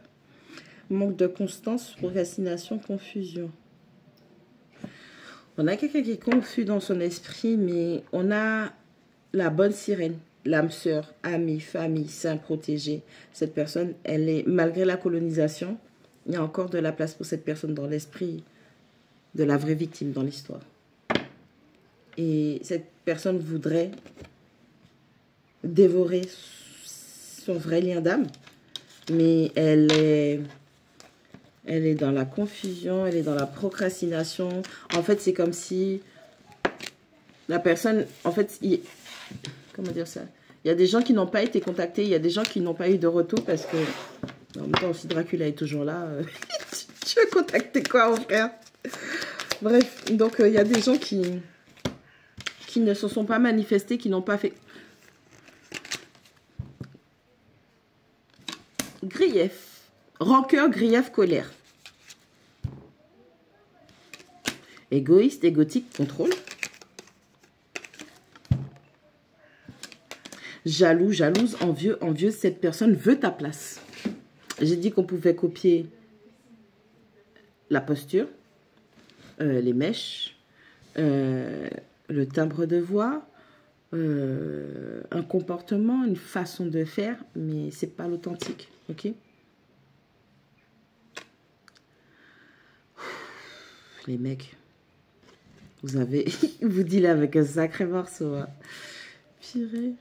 Manque de constance, procrastination, confusion. On a quelqu'un qui est confus dans son esprit, mais on a la bonne sirène, l'âme sœur, amie, famille, saint, protégé. Cette personne, elle est, malgré la colonisation, il y a encore de la place pour cette personne dans l'esprit de la vraie victime dans l'histoire. Et cette personne voudrait dévorer son vrai lien d'âme, mais elle est dans la confusion, elle est dans la procrastination. En fait, c'est comme si la personne, en fait, comment dire ça? Il y a des gens qui n'ont pas été contactés, il y a des gens qui n'ont pas eu de retour parce que, en même temps, si Dracula est toujours là, tu veux contacter quoi, mon frère? Bref, donc il y a des gens qui ne se sont pas manifestés, qui n'ont pas fait... Grief, rancœur, grief, colère. Égoïste, égotique, contrôle. Jaloux, jalouse, envieux, envieuse, cette personne veut ta place. J'ai dit qu'on pouvait copier la posture, les mèches, le timbre de voix, un comportement, une façon de faire, mais c'est pas l'authentique, ok? Les mecs, vous avez, vous dealez avec un sacré morceau, hein. Purée.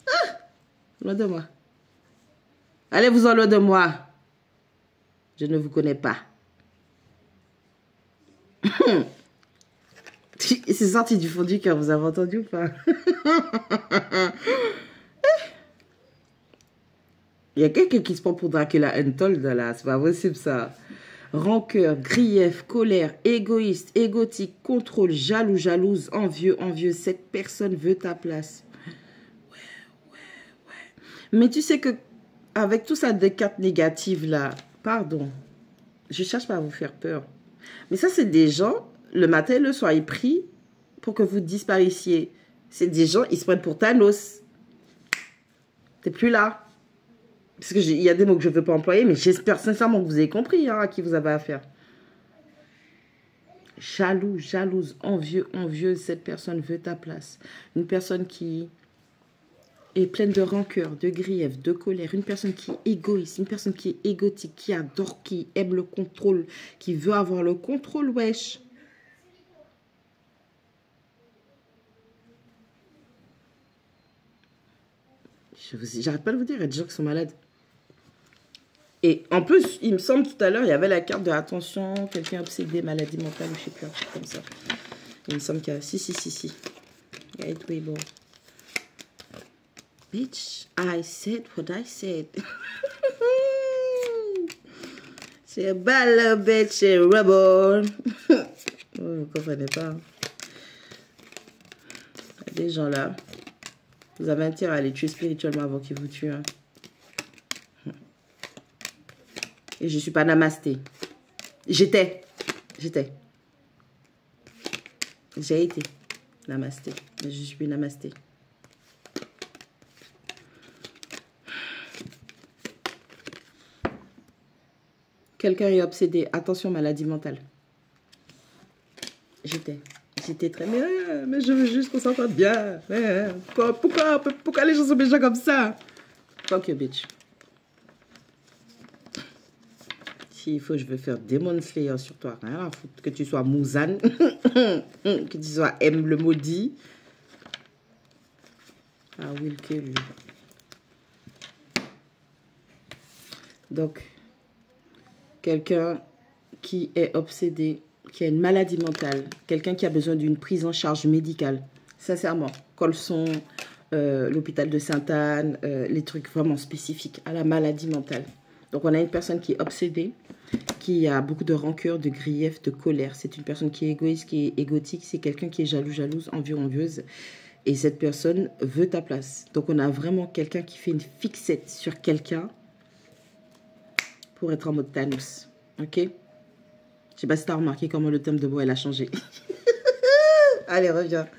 Ah! Loin de moi. Allez-vous en loin de moi. Je ne vous connais pas. C'est sorti du fond du cœur, vous avez entendu ou pas? Il y a quelqu'un qui se prend pour Dracula Untold là, c'est pas possible ça. Rancœur, grief, colère, égoïste, égotique, contrôle, jaloux, jalouse, envieux, envieux. Cette personne veut ta place. Ouais. Mais tu sais que avec tout ça des cartes négatives là, pardon, je cherche pas à vous faire peur. Mais ça, c'est des gens, le matin et le soir, ils prient pour que vous disparaissiez. C'est des gens, ils se prennent pour Thanos. T'es plus là. Parce qu'il y a des mots que je ne veux pas employer, mais j'espère sincèrement que vous avez compris hein, à qui vous avez affaire. Jaloux, jalouse, envieux, envieuse, cette personne veut ta place. Une personne qui est pleine de rancœur, de grief, de colère. Une personne qui est égoïste, une personne qui est égotique, qui adore, qui aime le contrôle, qui veut avoir le contrôle, wesh. J'arrête pas de vous dire, il y a des gens qui sont malades. Et en plus, il me semble tout à l'heure, il y avait la carte de attention, quelqu'un obsédé, maladie mentale, ou je sais plus, un truc comme ça. Il me semble qu'il y a... Si. Gateway bon. Bitch, I said what I said. C'est balle, bitch, c'est rubber. Vous ne comprenez pas. Hein. Il y a des gens là. Vous avez intérêt à les tuer spirituellement avant qu'ils vous tuent. Hein. Et je ne suis pas namasté. J'étais. J'ai été namasté. Mais je suis plus namasté. Quelqu'un est obsédé. Attention, maladie mentale. J'étais très... Mais je veux juste qu'on s'entende bien. Pourquoi les gens sont méchants comme ça? Fuck you, bitch. S'il faut, je veux faire Demon Slayer sur toi. Rien à foutre. Que tu sois Muzan. Que tu sois M le maudit. Ah, Will que lui. Donc, quelqu'un qui est obsédé, qui a une maladie mentale, quelqu'un qui a besoin d'une prise en charge médicale, sincèrement, Colson, l'hôpital de Sainte-Anne, les trucs vraiment spécifiques à la maladie mentale. Donc on a une personne qui est obsédée, qui a beaucoup de rancœur, de grief, de colère. C'est une personne qui est égoïste, qui est égotique, c'est quelqu'un qui est jaloux, jalouse, envieuse. Et cette personne veut ta place. Donc on a vraiment quelqu'un qui fait une fixette sur quelqu'un pour être en mode Thanos. Ok? Je sais pas si tu as remarqué comment le thème de bois, elle a changé. Allez, reviens.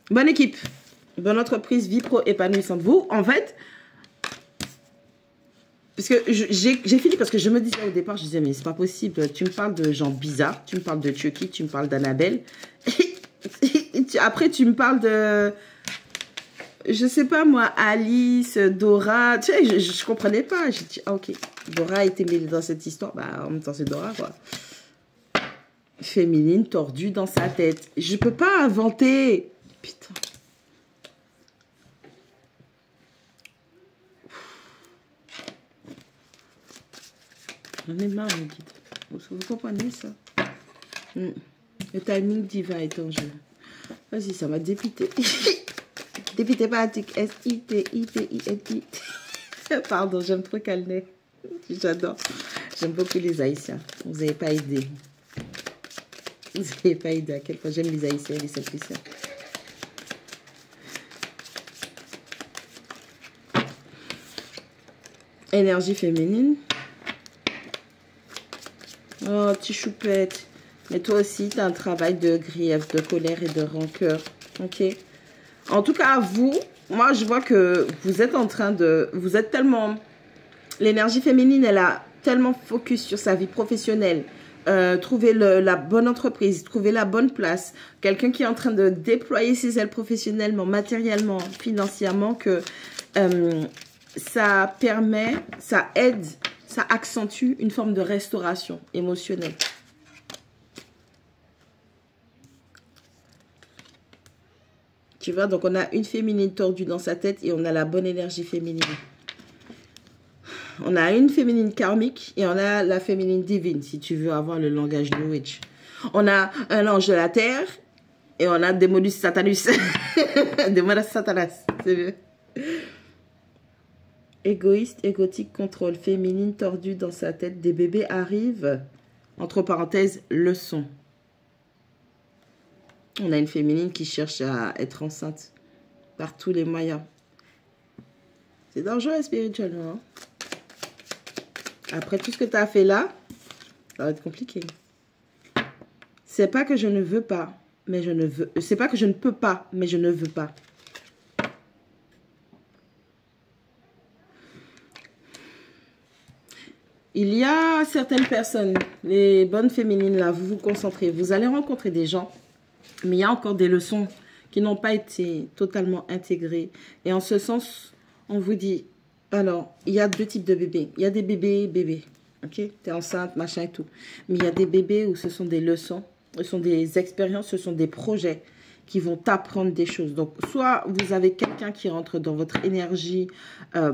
Bonne équipe. Bonne entreprise, vie pro épanouissante. Vous, en fait, parce que j'ai fini parce que je me disais au départ, je disais, mais c'est pas possible. Tu me parles de gens bizarres, tu me parles de Chucky, tu me parles d'Annabelle. Après, tu me parles de... Je sais pas moi, Alice, Dora, tu sais, je comprenais pas. J'ai dit, ah ok, Dora a été mêlée dans cette histoire. Bah, en même temps, c'est Dora, quoi. Féminine, tordue dans sa tête. Je peux pas inventer. Putain. J'en ai marre, me dites. Vous comprenez ça? Le timing divin est en jeu. Vas-y, ça m'a dépité. Dépité pratique. S-I-T-I-T-I-N-I. Pardon, j'aime trop Calnet. J'adore. J'aime beaucoup les Haïtiens. Vous n'avez pas idée. Vous n'avez pas idée à quel point j'aime les Haïtiens et les Simpliciens. Énergie féminine. Oh, petit choupette. Mais toi aussi, tu as un travail de grief, de colère et de rancœur. Ok? En tout cas, vous, moi, je vois que vous êtes en train de... Vous êtes tellement... L'énergie féminine, elle a tellement focus sur sa vie professionnelle. Trouver la bonne entreprise, trouver la bonne place. Quelqu'un qui est en train de déployer ses ailes professionnellement, matériellement, financièrement, que ça permet, ça aide, ça accentue une forme de restauration émotionnelle. Tu vois, donc on a une féminine tordue dans sa tête et on a la bonne énergie féminine. On a une féminine karmique et on a la féminine divine, si tu veux avoir le langage New Age. On a un ange de la terre et on a Démodus Satanus. Démodus Satanas, c'est mieux. Égoïste, égotique, contrôle, féminine tordue dans sa tête. Des bébés arrivent, entre parenthèses, leçon. On a une féminine qui cherche à être enceinte par tous les moyens. C'est dangereux spirituellement. Hein? Après tout ce que tu as fait là, ça va être compliqué. C'est pas que je ne veux pas, mais je ne veux. C'est pas que je ne peux pas, mais je ne veux pas. Il y a certaines personnes, les bonnes féminines là, vous vous concentrez, vous allez rencontrer des gens. Mais il y a encore des leçons qui n'ont pas été totalement intégrées. Et en ce sens, on vous dit, alors, il y a deux types de bébés. Il y a des bébés, ok? Tu es enceinte, machin et tout. Mais il y a des bébés où ce sont des leçons, ce sont des expériences, ce sont des projets qui vont t'apprendre des choses. Donc, soit vous avez quelqu'un qui rentre dans votre énergie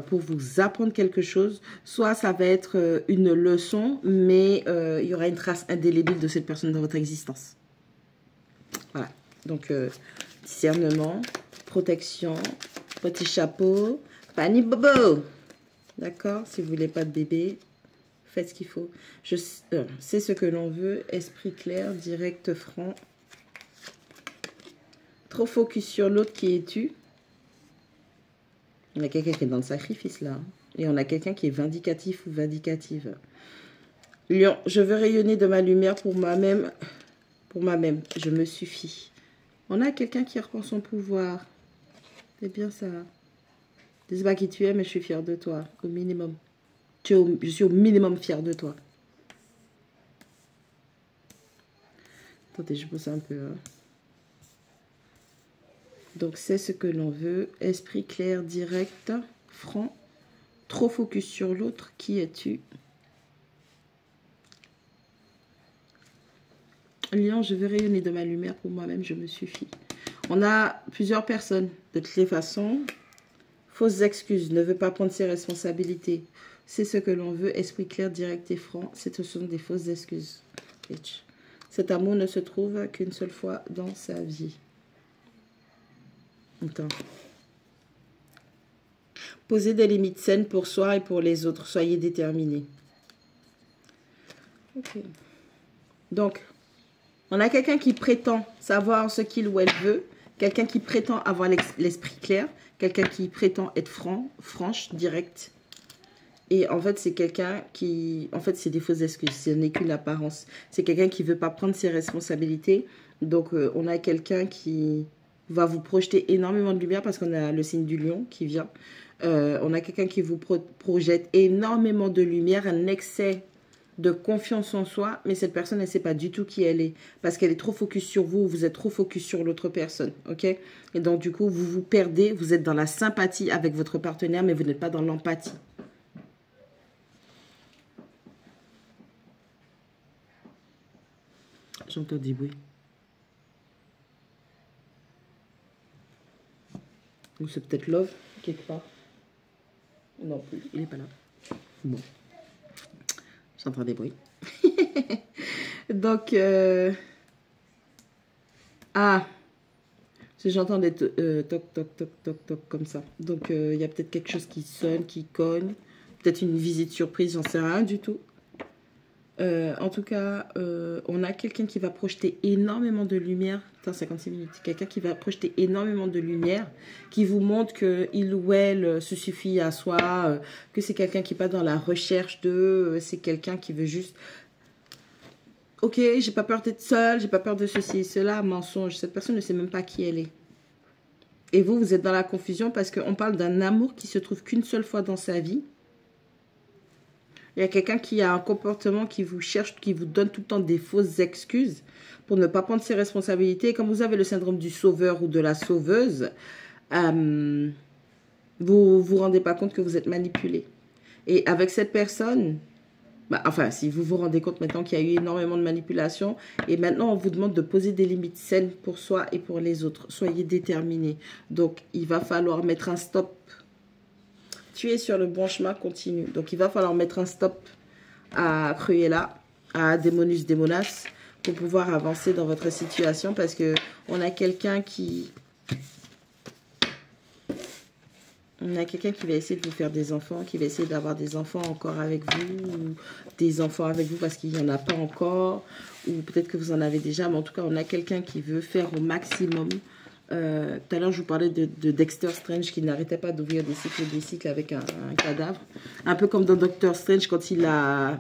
pour vous apprendre quelque chose, soit ça va être une leçon, mais il y aura une trace indélébile de cette personne dans votre existence. Voilà, donc discernement, protection, petit chapeau, panique bobo. D'accord, si vous voulez pas de bébé, faites ce qu'il faut. Je sais ce que l'on veut, esprit clair, direct, franc. Trop focus sur l'autre, qui es-tu? On a quelqu'un qui est dans le sacrifice là. Et on a quelqu'un qui est vindicatif ou vindicative. Lion, je veux rayonner de ma lumière pour moi-même. Pour moi-même, je me suffis. On a quelqu'un qui reprend son pouvoir. C'est bien ça. Je ne sais pas qui tu es, mais je suis fière de toi. Au minimum. Je suis au minimum fière de toi. Attendez, je pousse un peu. Hein. Donc, c'est ce que l'on veut. Esprit clair, direct, franc. Trop focus sur l'autre. Qui es-tu? Lion, je veux rayonner de ma lumière pour moi-même, je me suffis. On a plusieurs personnes. De toutes les façons, fausses excuses, ne veut pas prendre ses responsabilités. C'est ce que l'on veut, esprit clair, direct et franc. Ce sont des fausses excuses. Bitch. Cet amour ne se trouve qu'une seule fois dans sa vie. Attends. Posez des limites saines pour soi et pour les autres. Soyez déterminés. Ok. Donc, on a quelqu'un qui prétend savoir ce qu'il ou elle veut. Quelqu'un qui prétend avoir l'esprit clair. Quelqu'un qui prétend être franche, direct. Et en fait, c'est quelqu'un qui... En fait, c'est des fausses excuses. Ce n'est qu'une apparence. C'est quelqu'un qui ne veut pas prendre ses responsabilités. Donc, on a quelqu'un qui va vous projeter énormément de lumière parce qu'on a le signe du lion qui vient. On a quelqu'un qui vous projette énormément de lumière, un excès de confiance en soi. Mais cette personne, elle ne sait pas du tout qui elle est. Parce qu'elle est trop focus sur vous. Vous êtes trop focus sur l'autre personne. Ok? Et donc, du coup, vous vous perdez. Vous êtes dans la sympathie avec votre partenaire, mais vous n'êtes pas dans l'empathie. J'entends des bruits. Ou c'est peut-être Love, quelque part. Non plus, il n'est pas là. Bon. J'entends des bruits. Donc, ah, j'entends des toc, toc, toc, toc, toc, comme ça. Donc, il y a peut-être quelque chose qui sonne, qui cogne. Peut-être une visite surprise, j'en sais rien du tout. En tout cas, on a quelqu'un qui va projeter énormément de lumière. Attends, 56 minutes. Quelqu'un qui va projeter énormément de lumière, qui vous montre qu'il ou elle se suffit à soi, que c'est quelqu'un qui n'est pas dans la recherche de... c'est quelqu'un qui veut juste... Ok, j'ai pas peur d'être seule, j'ai pas peur de ceci, cela, mensonge. Cette personne ne sait même pas qui elle est. Et vous, vous êtes dans la confusion parce qu'on parle d'un amour qui se trouve qu'une seule fois dans sa vie. Il y a quelqu'un qui a un comportement qui vous cherche, qui vous donne tout le temps des fausses excuses pour ne pas prendre ses responsabilités. Comme vous avez le syndrome du sauveur ou de la sauveuse, vous vous rendez pas compte que vous êtes manipulé. Et avec cette personne, bah, enfin, si vous vous rendez compte maintenant qu'il y a eu énormément de manipulation, et maintenant on vous demande de poser des limites saines pour soi et pour les autres. Soyez déterminés. Donc, il va falloir mettre un stop. Tu es sur le bon chemin, continue. Donc, il va falloir mettre un stop à Cruella, à Démonus Démonas, pour pouvoir avancer dans votre situation. Parce que on a quelqu'un qui... On a quelqu'un qui va essayer de vous faire des enfants, qui va essayer d'avoir des enfants encore avec vous, ou des enfants avec vous parce qu'il n'y en a pas encore, ou peut-être que vous en avez déjà, mais en tout cas, on a quelqu'un qui veut faire au maximum. Tout à l'heure, je vous parlais de Dexter Strange qui n'arrêtait pas d'ouvrir des cycles avec un cadavre. Un peu comme dans Doctor Strange quand il a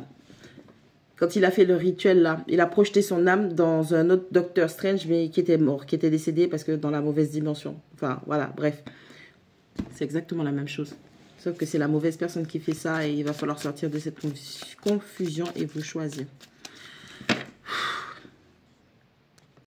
fait le rituel là. Il a projeté son âme dans un autre Doctor Strange mais qui était mort, qui était décédé parce que dans la mauvaise dimension. Enfin, voilà, bref. C'est exactement la même chose. Sauf que c'est la mauvaise personne qui fait ça et il va falloir sortir de cette confusion et vous choisir.